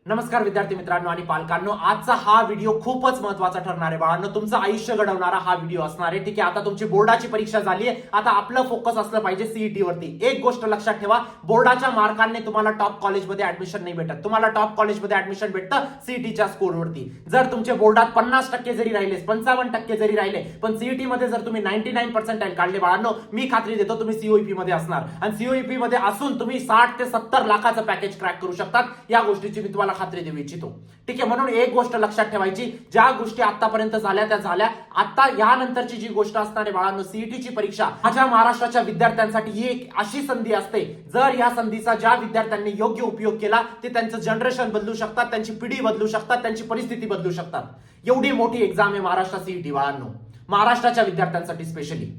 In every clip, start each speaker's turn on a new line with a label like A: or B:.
A: नमस्कार विद्यार्थी मित्रांनो आणि पालकांनो, आजचा हा व्हिडिओ खूपच महत्त्वाचा ठरणार आहे बाळांनो. तुमचं आयुष्य घडवणारा हा व्हिडिओ असणार आहे. ठीक आहे, आता तुमची बोर्डाची परीक्षा झाली आहे. आता आपलं फोकस असलं पाहिजे सीईटी वरती. एक गोष्ट लक्षात ठेवा, बोर्डाच्या मार्कांनी तुम्हाला टॉप कॉलेजमध्ये ऍडमिशन नाही भेटत. तुम्हाला टॉप कॉलेजमध्ये ऍडमिशन भेटतं सीईटीच्या स्कोरवरती. जर तुमचे बोर्डात 50% जरी राहिले, 55% जरी राहिले, पण सीईटी मध्ये जर तुम्ही 99% काढले बाळांनो, मी खात्री देतो तुम्ही सीओईपी मध्ये असणार. आणि सीओईपी मध्ये असून तुम्ही 60 ते 70 लाखाचं पॅकेज क्रॅक करू शकतात. या गोष्टीची मी तुम्हाला खात्री देऊ इच्छितो. ठीक आहे, म्हणून एक गोष्ट लक्षात ठेवायची, ज्या गोष्टी आतापर्यंत झाल्या त्या झाल्या. आता यानंतरची जी गोष्ट असणार आहे बाळांनो, सीईटीची परीक्षा माझ्या महाराष्ट्राच्या विद्यार्थ्यांसाठी ही एक अशी संधी असते, जर या संधीचा ज्या विद्यार्थ्यांनी योग्य उपयोग केला ते त्यांचं जनरेशन बदलू शकतात, त्यांची पिढी बदलू शकतात, त्यांची परिस्थिती बदलू शकतात. एवढी मोठी एक्झाम आहे महाराष्ट्र सीईटी बाळांनो, महाराष्ट्राच्या विद्यार्थ्यांसाठी स्पेशली.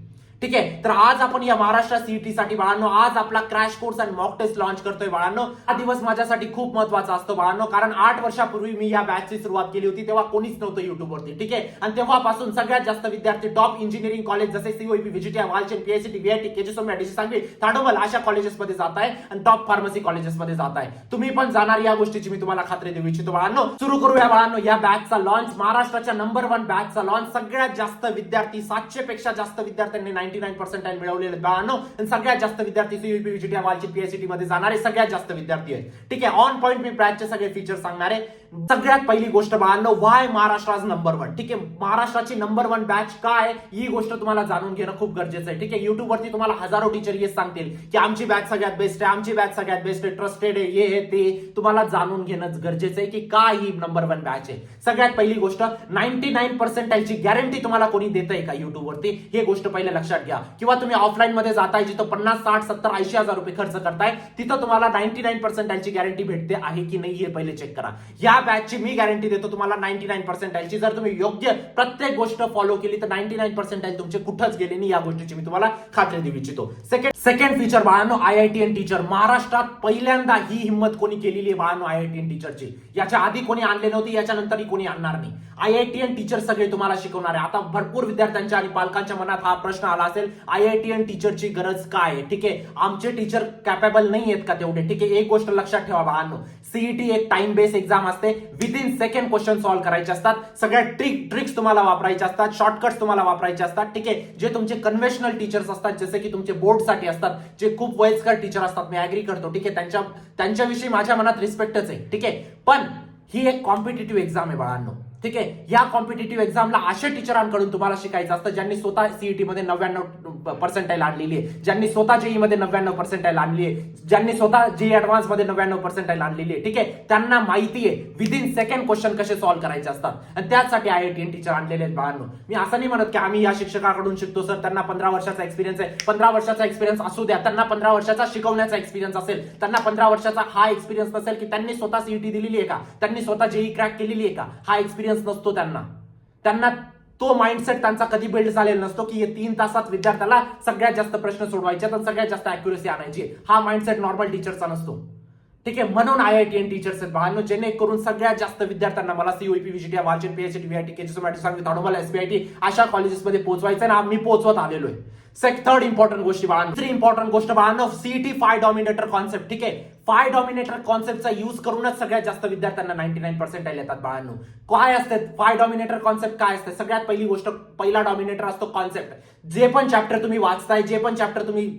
A: ठीक आहे, तर आज आपण या महाराष्ट्र सीईटी साठी बाळांनो, आज आपला क्रॅश कोर्स आणि मॉक टेस्ट लॉन्च करतोय बाळांनो. हा दिवस माझ्यासाठी खूप महत्त्वाचा असतो बाळांनो, कारण 8 वर्षापूर्वी मी या बॅचची सुरुवात केली होती. तेव्हा कोणीच नव्हतं युट्यूबवरती. ठीक आहे, आणि तेव्हापासून सगळ्यात जास्त विद्यार्थी टॉप इंजिनिअरिंग कॉलेज जसे COEP, व्हीजीटी, Walchand, PICT, VIT, केजीसोमया, DC Sangli, ताडोबल अशा कॉलेजेसमध्ये जात आहे आणि टॉप फार्मसी कॉलेजेसमध्ये जात आहे. तुम्ही पण जाणार, या गोष्टीची मी तुम्हाला खात्री देऊ इच्छितो बाळांनो. सुरू करूया बाळांनो या बॅचचा लॉन्च. महाराष्ट्राच्या नंबर 1 बॅचचा लॉन्च. सगळ्यात जास्त विद्यार्थी, 700 पेक्षा जास्त विद्यार्थ्यांनी 99% मिळवलेले बाळांनो. सगळ्यात जास्त विद्यार्थी सीईपी, व्हीजीटी, वालचंद, पीआयसीटी मध्ये जाणारे सगळ्यात जास्त विद्यार्थी आहेत. ठीक आहे, ऑन पॉइंट मी बॅचचे सगळे फीचर्स सांगणार आहे. सगळ्यात पहिली गोष्ट बाळांनो, वाय महाराष्ट्र नंबर 1. ठीक आहे, महाराष्ट्राची नंबर 1 बॅच काय ही गोष्ट तुम्हाला जाणून घेणं खूप गरजेचं आहे. ठीक आहे, युट्यूब वरती तुम्हाला हजारो टीचर हे सांगतील की आमची बॅच सगळ्यात बेस्ट आहे, आमची बॅच सगळ्यात बेस्ट आहे, ट्रस्टेड आहे, हे ते तुम्हाला जाणून घेणं गरजेचं आहे की काय ही नंबर 1 बॅच आहे. सगळ्यात पहिली गोष्ट, 99% ची गॅरंटी तुम्हाला कोणी देतंय का युट्यूब वरती, हे गोष्ट पहिले लक्षात घ्या. किंवा तुम्ही ऑफलाईन मध्ये जाताय, जिथं 50, 60, 70, 80 हजार रुपये खर्च करताय, तिथं तुम्हाला 99% ची गॅरंटी भेटते आहे की नाही हे पहिले चेक करा. या बॅचची मी गॅरंटी देतो तुम्हाला 99% ची. जर तुम्ही योग्य प्रत्येक गोष्ट फॉलो केली तर 99% तुमचे कुठंच गेले नाही, या गोष्टीची मी तुम्हाला खात्री देऊ इच्छितो. सेकंड फीचर बाळांनो, आयआयटीएन टीचर. महाराष्ट्रात पहिल्यांदा ही हिंमत कोणी केलेली आहे बाळांनो आयआयटीएन टीचरची. याच्या आधी कोणी आणले नव्हते, याच्यानंतरही कोणी आणणार नाही. आयआयटीएन टीचर सगळे तुम्हाला शिकवणार आहे. आता भरपूर विद्यार्थ्यांच्या आणि पालकांच्या मनात हा प्रश्न आला असेल, आयआयटीएन टीचरची गरज काय आहे? ठीक आहे, आमचे टीचर कॅपेबल नाही आहेत का तेवढे? ठीक आहे, एक गोष्ट लक्षात ठेवा बाळांनो, सीईटी एक टाइम बेस एक्झाम असते. विदिन सेकंड क्वेश्चन सॉल्व्ह करायचे असतात. सगळ्या ट्रिक्स तुम्हाला वापरायचे असतात, शॉर्टकट्स तुम्हाला वापरायचे असतात. ठीक आहे, जे तुमचे कन्व्हेन्शनल टीचर्स असतात, जसे की तुमचे बोर्डसाठी असतात, जे खूप वयस्कर टीचर असतात, मी ऍग्री करतो. ठीक आहे, त्यांच्याविषयी माझ्या मनात रिस्पेक्टच आहे. ठीक आहे, पण ही एक कॉम्पिटिटिव्ह एक्झाम आहे बाळांनो. ठीक आहे, या कॉम्पिटिटिव्ह एक्झामला अशा टीचरांकडून तुम्हाला शिकायचं असतं ज्यांनी स्वतः सीईटी मध्ये 99% आणलेली आहे, ज्यांनी स्वतः जेई मध्ये 99% आणली आहे, ज्यांनी स्वतः जेई ऍडव्हान्स मध्ये 99% आणलेली आहे. ठीक आहे, त्यांना माहिती आहे विदिन सेकंड क्वेश्चन कसे सॉल्व्ह करायचे असतात, आणि त्याचसाठी आयआयटीएन टीचर आणलेले आहेत बाळांनो. मी असं नाही म्हणत की आम्ही या शिक्षकाकडून शिकतो सर, त्यांना 15 वर्षाचा एक्सपिरियन्स आहे. 15 वर्षाचा एक्सपिरियन्स असू द्या, त्यांना 15 वर्षाचा शिकवण्याचा एक्सपिरियन्स असेल, त्यांना 15 वर्षाचा हा एक्सपिरियन्स नसेल की त्यांनी स्वतः सीईटी दिलेली आहे का, त्यांनी स्वतः जेई क्रॅक केलेली आहे का, हा एक्सपिरियन्स नसतो त्यांना तो माइंडसेट त्यांचा कधी बिल्ड झालेला नसतो की 3 तासात विद्यार्थ्याला सगळ्यात जास्त प्रश्न सोडवायचे आणि सगळ्यात जास्त अॅक्युरसी आणायची. हा माइंडसेट नॉर्मल टीचरचा नसतो. ठीक आहे, म्हणून आयआयटीएन टीचर्स आहेत बाळांनो, जेणेकरून सगळ्यात जास्त विद्यार्थ्यांना मला COEP, व्हीजीटी, Walchand, PICT, VIT, केजीसोमया, Sangli, ताडोबल, एसपीआयटी अशा कॉलेजेसमध्ये पोहोचवायचं आणि आम्ही पोहोचवत आलेलो आहे. थर्ड इम्पॉर्टंट गोष्टी बाळांनो, दुसरी इम्पॉर्टंट गोष्ट बाळांनो, सीईटी 5 डॉमिनेटर कॉन्सेप्ट. ठीक आहे, 5 डॉमिनेटर कॉन्सेप्टचा यूज करूनच सगळ्यात जास्त विद्यार्थ्यांना 99% येतात बाळांनो. काय असते 5 डॉमिनेटर कॉन्सेप्ट? काय असते? सगळ्यात पहिली गोष्ट, पहिला डॉमिनेटर असतो कॉन्सेप्ट. जे पण चॅप्टर तुम्ही वाचताय, जे पण चॅप्टर तुम्ही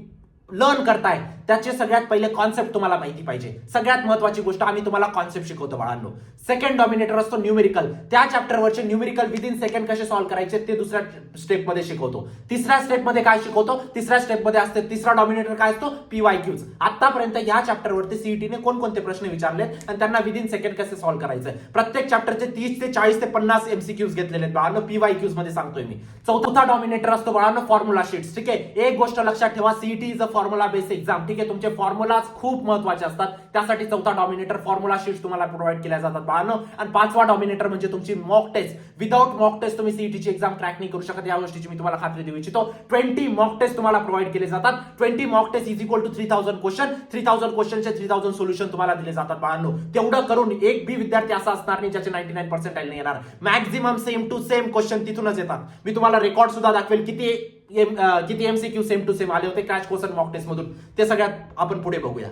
A: लर्न करताय, त्याचे सगळ्यात पहिले कॉन्सेप्ट तुम्हाला माहिती पाहिजे. सगळ्यात महत्वाची गोष्ट, आम्ही तुम्हाला कॉन्सेप्ट शिकवतो बाळांनो. सेकंड डॉमिनेटर असतो न्यूमेरिकल. त्या चॅप्टरवरचे न्यूमेरिकल विदिन सेकंड कसे सॉल्व्ह करायचे ते दुसऱ्या स्टेप मध्ये शिकवतो. तिसऱ्या स्टेप मध्ये काय शिकवतो? तिसऱ्या स्टेप मध्ये असते तिसरा डॉमिनेटर काय असतो? पीवायक्यूज. आतापर्यंत या चॅप्टरवरती सीईटीने कोणकोणते प्रश्न विचारलेत आणि त्यांना विदिन सेकंड कसे सॉल्व्ह करायचे. प्रत्येक चॅप्टरचे 30 ते 40 ते 50 एमसीक्यूज घेतलेले आहेत बाळांनो, पीवायक्यूज मध्ये सांगतोय मी. चौथा डॉमिनेटर असतो बाळांनो फॉर्म्युला शीट्स. ठीक आहे, एक गोष्ट लक्षात ठेवा, CET is a formula base exam. ठीक आहे, तुमचे फॉर्म्युलाज खूप महत्वाचे असतात, त्यासाठी चौथा डॉमिनेटर फॉर्म्युला शीट्स तुम्हाला प्रोव्हाइड केल्या जातात बाळांनो. आणि 5वा डॉमिनेटर म्हणजे तुमची mock test. Without mock test तुम्ही सीईटीची एक्झाम क्रॅक नाही करू शकत, या गोष्टीची मी तुम्हाला खात्री देऊ इच्छितो. 20 मॉक टेस्ट तुम्हाला प्रोव्हाइड केले जातात. 20 mock test is equal to 3000 question. 3000 क्वेश्चनचे 3000 सोल्युशन तुम्हाला दिले जातात बाळांनो. तेवढं करून एक बी विद्यार्थी असा असणार नाही ज्याचे 99% नाही येणार. Maximum same to same question तिथूनच येतात. मी तुम्हाला रेकॉर्ड सुद्धा दाखवेल किती एमसीक्यू सेम टू सेम आले होते क्रॅश कोर्स आणि मॉक टेस्ट मधून. ते सगळ्यात आपण पुढे बघूया.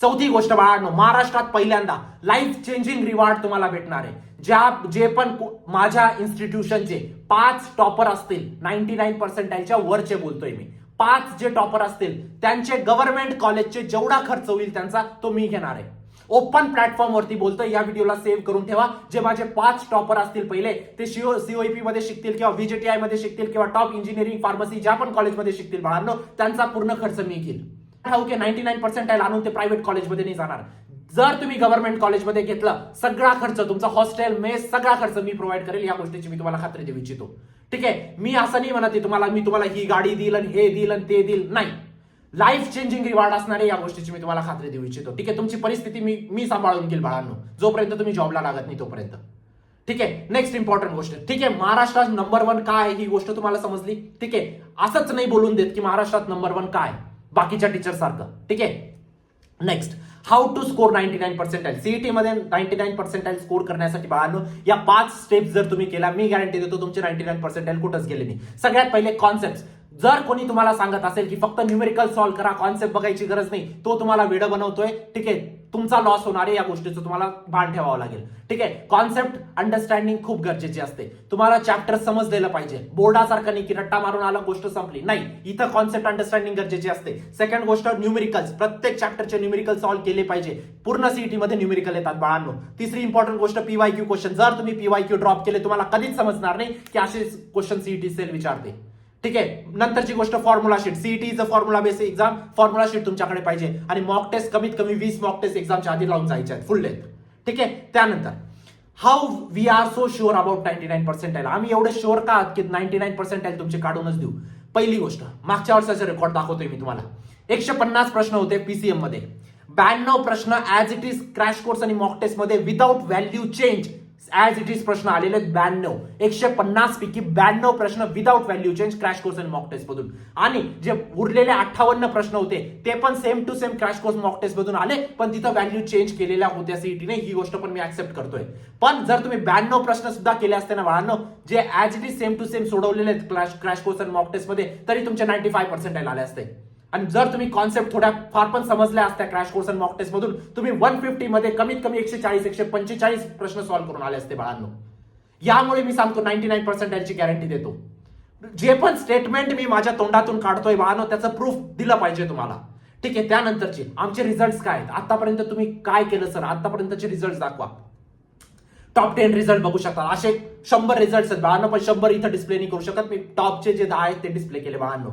A: चौथी गोष्ट बाळांनो, महाराष्ट्रात पहिल्यांदा लाईफ चेंजिंग रिवॉर्ड तुम्हाला भेटणार आहे. जे पण माझ्या इन्स्टिट्यूशनचे 5 टॉपर असतील, 99% वरचे बोलतोय मी, 5 जे टॉपर असतील त्यांचे गव्हर्नमेंट कॉलेजचे जेवढा खर्च होईल त्यांचा तो मी घेणार आहे. ओपन प्लॅटफॉर्म वरती बोलतोय, या व्हिडिओला सेव्ह करून ठेवा. जे माझे 5 टॉपर असतील पहिले, ते सीओईपी मध्ये शिकतील किंवा व्हीजीटीआय मध्ये शिकतील किंवा टॉप इंजिनिअरिंग फार्मसी ज्या पण कॉलेजमध्ये शिकतील बाळांनो, त्यांचा पूर्ण खर्च मी घेईल. ओके, 99% आणून ते प्रायव्हेट कॉलेजमध्ये नाही जाणार. जर तुम्ही गव्हर्नमेंट कॉलेजमध्ये घेतलं, सगळा खर्च तुमचा हॉस्टेल मेस सगळा खर्च मी प्रोव्हाइड करेल. या गोष्टीची मी तुम्हाला खात्री देऊ इच्छितो. ठीक आहे, मी असं नाही म्हणत मी तुम्हाला ही गाडी देईल आणि हे देईल आणि ते देईल, नाही. लाईफ चेंजिंग रिवॉर्ड असणारे या गोष्टीची मी तुम्हाला खात्री देऊ इच्छितो. ठीक आहे, तुमची परिस्थिती मी सांभाळून घेईल बाळांनो, जोपर्यंत तुम्ही जॉबला लागत नाही तोपर्यंत. ठीक आहे, नेक्स्ट इम्पॉर्टंट गोष्ट. ठीक आहे, महाराष्ट्रात नंबर 1 काय ही गोष्ट तुम्हाला समजली. ठीक आहे, असंच नाही बोलून देत की महाराष्ट्रात नंबर 1 काय बाकीच्या टीचर सारखं. ठीक आहे, नेक्स्ट, हाऊ टू स्कोर 99%. सीईटी मध्ये 99% स्कोर करण्यासाठी बाळांनो या 5 स्टेप्स जर तुम्ही केला, मी गॅरंटी देतो तुमचे 99% कुठंच गेले नाही. सगळ्यात पहिले कॉन्सेप्ट. जर कोणी तुम्हाला सांगत असेल की फक्त न्यूमेरिकल सॉल्व्ह करा, कॉन्सेप्ट बघायची गरज नाही, तो तुम्हाला वेड बनवतोय. ठीक आहे, तुमचा लॉस होणार आहे, या गोष्टीचं तुम्हाला भान ठेवावं लागेल. ठीक आहे, कॉन्सेप्ट अंडरस्टँडिंग खूप गरजेची असते. तुम्हाला चॅप्टर समजलेलं पाहिजे. बोर्डासारखं नाही की रट्टा मारून आला गोष्ट संपली, नाही. इथं कॉन्सेप्ट अंडरस्टँडिंग गरजेची असते. सेकंड गोष्ट, न्यूमेरिकल्स. प्रत्येक चॅप्टरचे न्यूमेरिकल सॉल्व्ह केले पाहिजे. पूर्ण सीईटी मध्ये न्यूमेरिकल येतात बाळांनो. तिसरी इम्पॉर्टंट गोष्ट, पीवायक्यू क्वेश्चन. जर तुम्ही पीवायक्यू ड्रॉप केले, तुम्हाला कधीच समजणार नाही की असे क्वेश्चन सीईटी सेल विचारते. ठीक आहे, नंतरची गोष्ट formula sheet. CET is a formula base exam. Formula sheet तुमच्याकडे पाहिजे आणि मॉक टेस्ट कमीत कमी 20 मॉक टेस्ट एक्झामच्या आधी लावून जायच्या आहेत, फुल लेंथ. ठीक आहे, त्यानंतर how we are so sure about 99%. आम्ही एवढे शुअर का की 99% तुमचे काढूनच देऊ. पहिली गोष्ट, मागच्या वर्षाचे रेकॉर्ड दाखवतोय मी तुम्हाला. 150 प्रश्न होते पीसीएम मध्ये, 92 प्रश्न as it is crash course आणि मॉक टेस्ट मध्ये without value change as it is प्रश्न आलेले 92. 150 पैकी 92 प्रश्न without value change crash course आणि मॉक टेस्ट मधून. आणि जे उरलेले 58 प्रश्न होते ते पण same to same crash course mock test मधून आले, पण तिथं व्हॅल्यू चेंज केलेल्या होत्या सीईटीने. ही गोष्ट पण मी ऍक्सेप्ट करतोय. पण जर तुम्ही 92 प्रश्न सुद्धा केले असते ना बाळांनो, जे as it is same to same सोडवलेले क्रॅश कोर्स आणि मॉक टेस्ट मध्ये, तरी तुमचे 95% आले असते. आणि जर तुम्ही कॉन्सेप्ट थोड्या फार पण समजल्या असत्या क्रॅश कोर्स आणि मॉक टेस्ट मधून, तुम्ही 150 मध्ये कमीत कमी 140-145 प्रश्न सॉल्व्ह करून आले असते बाळांनो. यामुळे मी सांगतो 99% गॅरंटी देतो. जे पण स्टेटमेंट मी माझ्या तोंडातून काढतोय बाळांनो, त्याचं प्रूफ दिलं पाहिजे तुम्हाला. ठीक आहे, त्यानंतरचे आमचे रिझल्ट काय आहेत, आतापर्यंत तुम्ही काय केलं सर, आतापर्यंतचे रिझल्ट दाखवा. टॉप 10 रिझल्ट बघू शकता. असे 100 रिझल्ट आहेत बाळांनो, पण 100 इथं डिस्प्ले नाही करू शकत मी. टॉपचे जे 10 आहेत ते डिस्प्ले केले बाळांनो.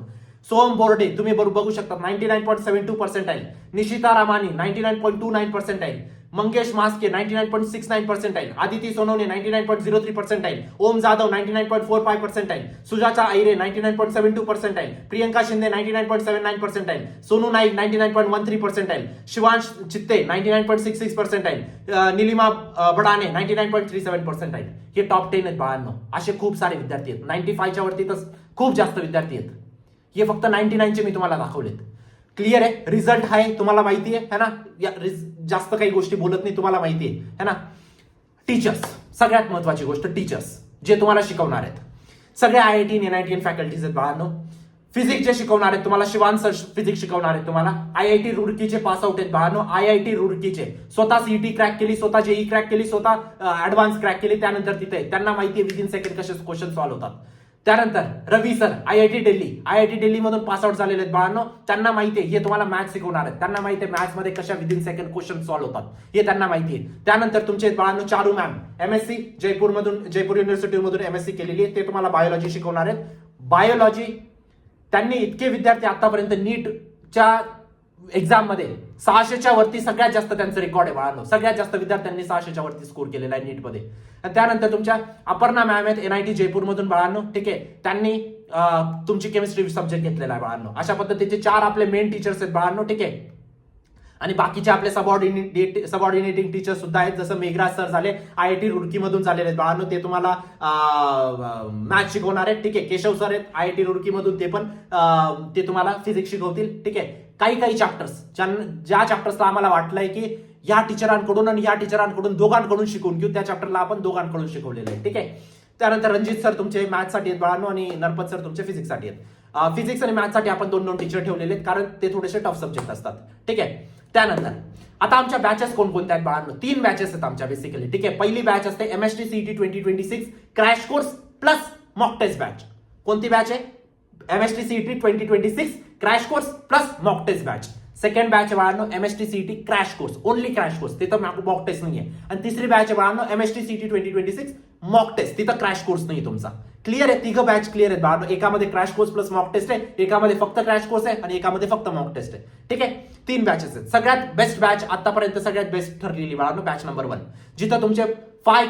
A: सोहम बोर्डे तुम्ही बघू शकता 99.72%. निशिता रामानी 99.29%. मंगेश मास्के 99.69%. आदिती सोनवणे 99.03%. ओम जाधव 99.45%. सुजाता आयरे 99.72%. प्रियंका शिंदे 99.79%. सोनू नाईक 99.13%. शिवांश चित्ते 99.66%. निलिमा बडाने 99.37%. हे टॉप 10 आहेत बाळांनो. असे खूप सारे विद्यार्थी आहेत. 95च्या वरती तर खूप जास्त विद्यार्थी आहेत. हे फक्त 99चे मी तुम्हाला दाखवलेत. क्लिअर आहे, रिझल्ट आहे, तुम्हाला माहिती आहे ना. जास्त काही गोष्टी बोलत नाही, तुम्हाला माहिती आहे ना. टीचर्स, सगळ्यात महत्वाची गोष्ट, टीचर्स जे तुम्हाला शिकवणार आहेत. सगळे IIT NIT फॅकल्टीज आहेत बाळांनो. फिजिक्स जे शिकवणार आहेत तुम्हाला, शिवान सर फिजिक्स शिकवणार आहेत तुम्हाला. IIT रुडकीचे पास आउट आहेत बाळांनो. IIT रुडकीचे स्वतः सीईटी क्रॅक केली, स्वतः जेई क्रॅक केली, स्वतः ऍडव्हान्स क्रॅक केली, त्यानंतर तिथे त्यांना माहिती आहे विदिन सेकंड कसे क्वेश्चन सॉल्व्ह होतात. त्यानंतर रवी सर IIT दिल्ली मधून पास आउट झालेले आहेत बाळांनो. त्यांना माहिती आहे, हे तुम्हाला मॅथ्स शिकवणार आहेत. त्यांना माहिती आहे मॅथ्स मध्ये कशा विदिन सेकंड क्वेश्चन सॉल्व्ह होतात, हे त्यांना माहिती आहे. त्यानंतर तुमचे बाळांनो Charu ma'am MSc Jaipur university मधून MSc केलेली आहे, ते तुम्हाला बायोलॉजी शिकवणार आहेत. बायोलॉजी त्यांनी इतके विद्यार्थी आतापर्यंत नीटच्या एक्झाम मध्ये 600च्या वरती सगळ्यात जास्त त्यांचं रेकॉर्ड आहे बाळांनो. सगळ्यात जास्त विद्यार्थ्यांनी 600च्या वरती स्कोर केलेला आहे नीट मध्ये. त्यानंतर तुमच्या अपर्णा मॅम आहेत NIT जयपूर मधून बाळांनो. ठीक आहे, त्यांनी तुमची केमिस्ट्री सब्जेक्ट घेतलेला आहे बाळांनो. अशा पद्धतीचे 4 आपले मेन टीचर्स आहेत बाळांनो. ठीक आहे, आणि बाकीचे आपले सबऑर्डिनेटिंग टीचर सुद्धा आहेत, जसं मेघराज सर झाले IIT रुडकी मधून झालेले आहेत बाळांनो, ते तुम्हाला मॅथ्स शिकवणार आहेत. ठीक आहे, केशव सर आहेत IIT रुडकी मधून, ते तुम्हाला फिजिक्स शिकवतील. ठीक आहे, काही चॅप्टर्स ज्या चॅप्टर्सला आम्हाला वाटलंय की या टीचरांकडून आणि या टीचरांकडून दोघांकडून शिकवून घेऊ, त्या चॅप्टरला आपण दोघांकडून शिकवलेलं आहे. ठीक आहे, त्यानंतर रणजित सर तुमचे मॅथ्ससाठी आहेत बाळांनो आणि नरपत सर तुमचे फिजिक्ससाठी आहेत. फिजिक्स आणि मॅथ्ससाठी आपण 2 टीचर ठेवलेले आहेत, कारण ते थोडेसे टफ सब्जेक्ट असतात. ठीक आहे, त्यानंतर आता आमच्या बॅचेस कोणकोणत्या आहेत बाळांनो? 3 बॅचेस आहेत आमच्या बेसिकली. ठीक आहे, पहिली बॅच असते MST CET 2026 crash course plus mock test batch. कोणती बॅच आहे? MST CET 2026 crash course plus mock test batch. Second batch आहे बाळांनो MST CET crash course, only crash course, तिथं मॉक टेस्ट नाहीये. आणि तिसरी बॅच आहे बाळांनो एमएसटी सीईटी 2026 मॉक टेस्ट, तिथं क्रॅश कोर्स नाही तुमचा. क्लिअर आहे? तिघं बॅच क्लिअर आहेत बाळांनो. एकामध्ये crash course plus mock test आहे, एकामध्ये फक्त क्रॅश कोर्स आहे आणि एकामध्ये फक्त मॉक टेस्ट आहे. ठीक आहे, 3 बॅचेस आहेत. सगळ्यात बेस्ट बॅच आतापर्यंत सगळ्यात बेस्ट ठरलेली बाळांनो बॅच नंबर 1, जिथं तुमचे 5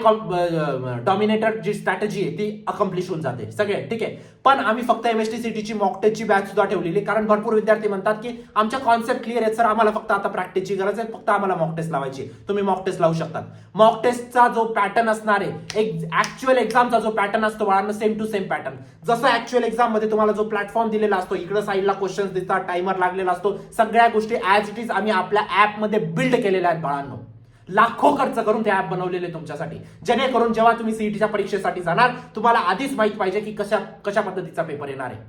A: डॉमिनेटर जी स्ट्रॅटेजी आहे ती अकम्प्लिश होऊन जाते सगळे. ठीक आहे, पण आम्ही फक्त एमएसटी सीईटीची मॉक टेस्टची बॅच सुद्धा ठेवलेली, कारण भरपूर विद्यार्थी म्हणतात की आमच्या कॉन्सेप्ट क्लिअर आहेत सर, आम्हाला फक्त आता प्रॅक्टिसची गरज आहे, फक्त आम्हाला मॉक टेस्ट लावायची. तुम्ही मॉक टेस्ट लावू शकतात. मॉक टेस्टचा जो पॅटर्न असणार आहे, एक ऍक्च्युअल एक्झामचा जो पॅटर्न असतो बाळांनो, सेम टू सेम पॅटर्न. जसं ऍक्च्युअल एक्झाम मध्ये तुम्हाला जो प्लॅटफॉर्म दिलेला असतो, इकडे साईडला क्वेश्चन्स दिसतात, टाइमर लागलेला असतो, सगळ्या गोष्टी ऍज इट इज आम्ही आपल्या ऍप मध्ये बिल्ड केलेल्या आहेत बाळांनो. लाखो खर्च करून ते ऍप बनवलेले तुमच्यासाठी, जेणेकरून जेव्हा तुम्ही सीईटीच्या परीक्षेसाठी जाणार तुम्हाला आधीच माहित पाहिजे की कशा पद्धतीचा पेपर येणार आहे,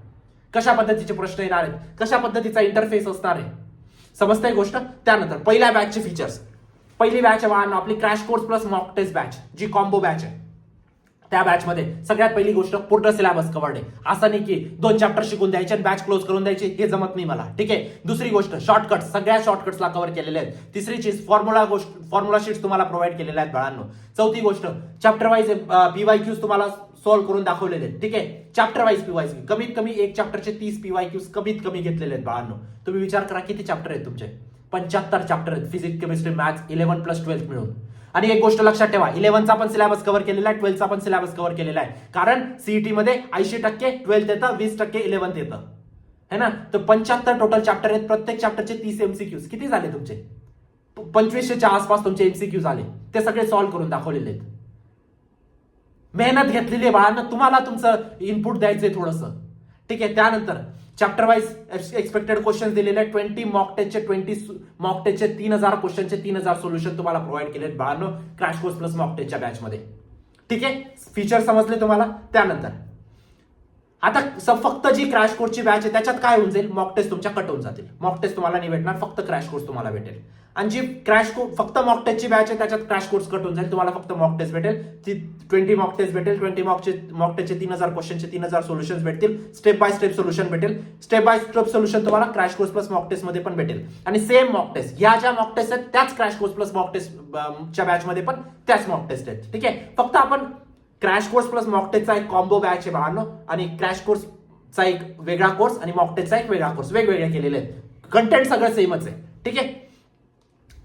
A: कशा पद्धतीचे प्रश्न येणार आहेत, कशा पद्धतीचा इंटरफेस असणार आहे. समजते गोष्ट? त्यानंतर पहिल्या बॅचचे फीचर्स. पहिली बॅच आहे आपली crash course plus mock test batch, जी कॉम्बो बॅच आहे. त्या बॅच मध्ये सगळ्यात पहिली गोष्ट पूर्ण सिलेबस कव्हर्ड आहे. असं नाही की 2 चॅप्टर शिकून द्यायचे आणि बॅच क्लोज करून द्यायची, हे जमत नाही मला. ठीक आहे, दुसरी गोष्ट शॉर्टकट, सगळ्या शॉर्टकट्सला कव्हर केलेले आहेत. तिसरी चीज फॉर्म्युला शीट्स तुम्हाला प्रोव्हाइड केलेल्या आहेत बाळांनो. चौथी गोष्ट चॅप्टर वाईज पीवायक्यूज तुम्हाला सॉल्व्ह करून दाखवलेले आहेत. ठीक आहे, चॅप्टर वाईज पीवायक्यू कमीत कमी एक चॅप्टरचे 30 पीवायक्यूज कमीत कमी घेतलेले आहेत बाळांनो. तुम्ही विचार करा किती चॅप्टर आहेत तुमचे? 75 चॅप्टर आहेत, फिजिक्स केमिस्ट्री मॅथ्स 11 प्लस 12 मिळून. आणि एक गोष्ट लक्षात ठेवा, 11चा पण सिलेबस कव्हर केलेला आहे, 12चा पण सिलेबस कव्हर केलेला आहे. कारण सीईटी मध्ये 80% 12 येतं, 20% 11 येतं, है ना. तर 75 टोटल चॅप्टर आहेत, प्रत्येक चॅप्टरचे 30 एमसीक्यूज. किती झाले तुमचे? 2500च्या आसपास तुमचे एमसीक्यू झाले. ते सगळे सॉल्व्ह करून दाखवलेले आहेत. मेहनत घेतलेली आहे बाळांना, तुम्हाला तुमचं इनपुट द्यायचंय थोडंसं. ठीक आहे, त्यानंतर चॅप्टर वाईज एक्सपेक्टेड क्वेश्चन दिलेले आहेत. 20 मॉक टेस्टचे 3000 क्वेश्चनचे 3000 सोल्युशन तुम्हाला प्रोव्हाइड केलेत बाळांनो क्रॅश कोर्स प्लस मॉक टेस्टच्या बॅच मध्ये. ठीक आहे, फीचर समजले तुम्हाला. त्यानंतर आता फक्त जी क्रॅश कोर्सची बॅच आहे त्याच्यात काय होऊन जाईल, मॉक टेस्ट तुमच्या कट होऊन जातील. मॉक टेस्ट तुम्हाला नाही भेटणार, फक्त क्रॅश कोर्स तुम्हाला भेटेल. आणि जी क्रॅश कोर्स फक्त मॉक टेस्टची बॅच आहे त्याच्यात क्रॅश कोर्स कट होऊन जाईल, तुम्हाला फक्त मॉक टेस्ट भेटेल. ती 20 मॉक टेस्ट भेटेल, 20 मॉक टेस्टचे 3000 क्वेश्चनचे 3000 सोल्युशन भेटतील, स्टेप बाय स्टेप सोल्युशन भेटेल. स्टेप बाय स्टेप सोल्युशन तुम्हाला crash course plus mock test मध्ये पण भेटेल. आणि सेम मॉक टेस्ट, ह्या ज्या मॉक टेस्ट आहेत त्याच क्रॅश कोर्स प्लस मॉक टेस्टच्या बॅच मध्ये पण त्याच मॉक टेस्ट आहेत. ठीक आहे, फक्त आपण क्रॅश कोर्स प्लस मॉक टेस्टचा एक कॉम्बो बॅच आहे बाळांनो, आणि क्रॅश कोर्सचा एक वेगळा कोर्स आणि मॉक टेस्टचा एक वेगळा कोर्स, वेगवेगळे केलेले आहेत. कंटेंट सगळं सेमच आहे. ठीक आहे,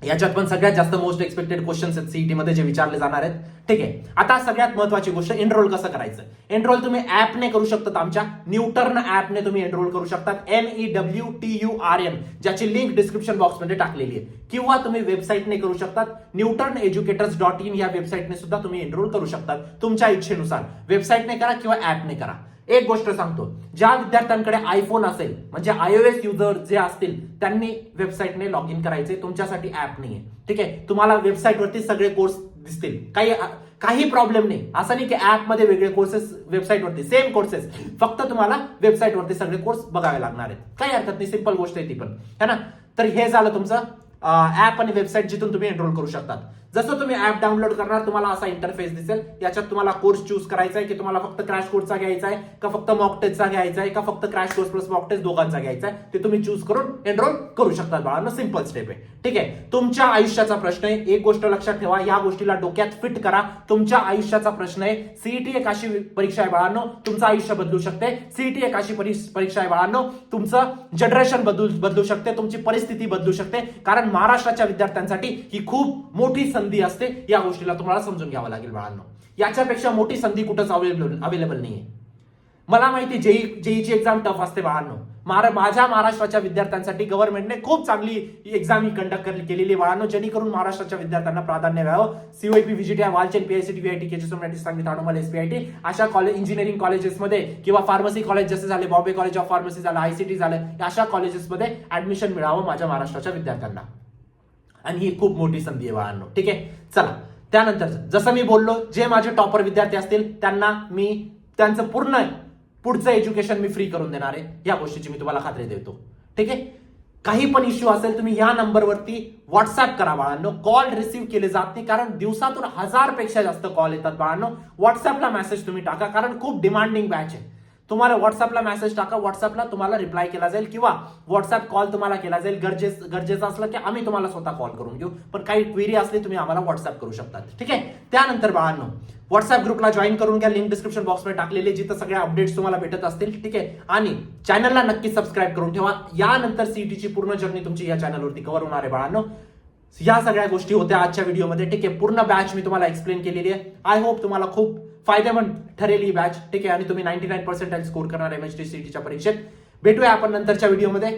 A: याच्यात पण सगळ्यात जास्त मोस्ट एक्सपेक्टेड क्वेश्चन्स आहेत सीईटी मध्ये जे विचारले जाणार आहेत. ठीक आहे, आता सगळ्यात महत्वाची गोष्ट, एनरोल कसं करायचं. एनरोल तुम्ही ऍपने करू शकतात, आमच्या न्यूटर्न ऍपने तुम्ही एनरोल करू शकतात. NEWTURN, ज्याची लिंक डिस्क्रिप्शन बॉक्स मध्ये टाकलेली आहे. किंवा तुम्ही वेबसाईटने करू शकतात, newturneducators.in या वेबसाईटने सुद्धा तुम्ही एनरोल करू शकतात तुमच्या इच्छेनुसार. वेबसाईटने करा किंवा ऍपने करा. एक गोष्ट सांगतो, ज्या विद्यार्थ्यांकडे आयफोन असेल म्हणजे iOS युजर जे असतील त्यांनी वेबसाईटने लॉग इन करायचे, तुमच्यासाठी ऍप नाहीये. ठीक आहे, तुम्हाला वेबसाईटवरती सगळे कोर्स दिसतील, काही प्रॉब्लेम नाही. असं नाही की ऍप मध्ये वेगळे कोर्सेस, वेबसाईटवरती सेम कोर्सेस, फक्त तुम्हाला वेबसाईटवरती सगळे कोर्स बघावे लागणार आहेत. काही हरकत नाही, सिंपल गोष्ट आहे ती पण, है ना. तर हे झालं तुमचं ऍप आणि वेबसाईट जिथून तुम्ही एनरोल करू शकतात. जसं तुम्ही ऍप डाउनलोड करणार तुम्हाला असा इंटरफेस दिसेल. याच्यात तुम्हाला कोर्स चूज करायचा आहे की तुम्हाला फक्त क्रॅश कोर्सचा घ्यायचा आहे का फक्त मॉक टेस्टचा घ्यायचा आहे का फक्त crash course plus mock test दोघांचा घ्यायचा आहे, ते तुम्ही चूज करून एनरोल करू शकतात बाळांनो. सिंपल स्टेप आहे. ठीक आहे, तुमच्या आयुष्याचा प्रश्न आहे. एक गोष्ट लक्षात ठेवा, या गोष्टीला डोक्यात फिट करा. तुमच्या आयुष्याचा प्रश्न आहे. सीईटी एक अशी परीक्षा आहे बाळांनो, तुमचं आयुष्य बदलू शकते. सीईटी एक अशी परीक्षा आहे बाळांनो, तुमचं जनरेशन बदलू शकते, तुमची परिस्थिती बदलू शकते. कारण महाराष्ट्राच्या विद्यार्थ्यांसाठी ही खूप मोठी संधी असते. या गोष्टीला तुम्हाला समजून घ्यावं लागेल बाळांनो. याच्यापेक्षा मोठी संधी कुठंच अवेलेबल नाहीये. मला माहिती जेईची एक्झाम टफ असते बाळांनो. माझ्या महाराष्ट्राच्या विद्यार्थ्यांसाठी गव्हर्नमेंटने खूप चांगली एक्झाम कंडक्ट केलेली बाळांनो, जेणेकरून महाराष्ट्राच्या विद्यार्थ्यांना प्राधान्य द्यावं. सीओईपी, व्हीजीटी, वालचेन, पीआयसीटी, व्हीआयटी, केजीएसएमआयटी, सांगली, ताडोमाल, एसपीआयटी अशा कॉलेज, इंजिनिअरिंग कॉलेजेसमध्ये किंवा फार्मसी कॉलेज जसे झाले, बॉम्बे कॉलेज ऑफ फार्मसी झालं, आयसीटी झालं, अशा कॉलेजेसमध्ये ऍडमिशन मिळावं माझ्या महाराष्ट्राच्या विद्यार्थ्यांना. आणि ही खूप मोठी संधी आहे बाळांनो. ठीक आहे, चला त्यानंतर जसं मी बोललो, जे माझे टॉपर विद्यार्थी असतील त्यांना मी त्यांचं पुढचं एज्युकेशन मी फ्री करून देणार आहे. या गोष्टीची मी तुम्हाला खात्री देतो. ठीक आहे, काही पण इश्यू असेल तुम्ही या नंबरवरती व्हॉट्सअप करा बाळांनो. कॉल रिसीव्ह केले जात नाही, कारण दिवसातून 1000 पेक्षा जास्त कॉल येतात बाळांनो. व्हॉट्सअपला मेसेज तुम्ही टाका, कारण खूप डिमांडिंग बॅच आहे. तुम्हाला व्हॉट्सअपला मेसेज टाका, व्हॉट्सअपला तुम्हाला रिप्लाय केला जाईल किंवा व्हॉट्सअप कॉल तुम्हाला केला जाईल. गरजेचं असलं की आम्ही तुम्हाला स्वतः कॉल करून घेऊ, पण काही क्वेरी असली तुम्ही आम्हाला व्हॉट्सअप करू शकता. ठीक आहे. त्यानंतर बाळांनो व्हॉट्सअप ग्रुपला जॉईन करून घ्या. लिंक डिस्क्रिप्शन बॉक्समध्ये टाकलेले, जिथं सगळ्या अपडेट्स तुम्हाला भेटत असतील. ठीक आहे. आणि चॅनलला नक्की सबस्क्राईब करून ठेवा. यानंतर सीईटीची पूर्ण जर्नी तुमची या चॅनलवरती कव्हर होणार आहे बाळांनो. या सगळ्या गोष्टी होत्या आजच्या व्हिडिओमध्ये. ठीक आहे. पूर्ण बॅच मी तुम्हाला एक्सप्लेन केलेली आहे. आय होप तुम्हाला खूप फायदेमंद ठरेल ही बॅच. ठीक आहे. आणि तुम्ही 99% स्कोर करणार MHT CETच्या परीक्षेत. भेटूया आपण नंतरच्या व्हिडिओमध्ये.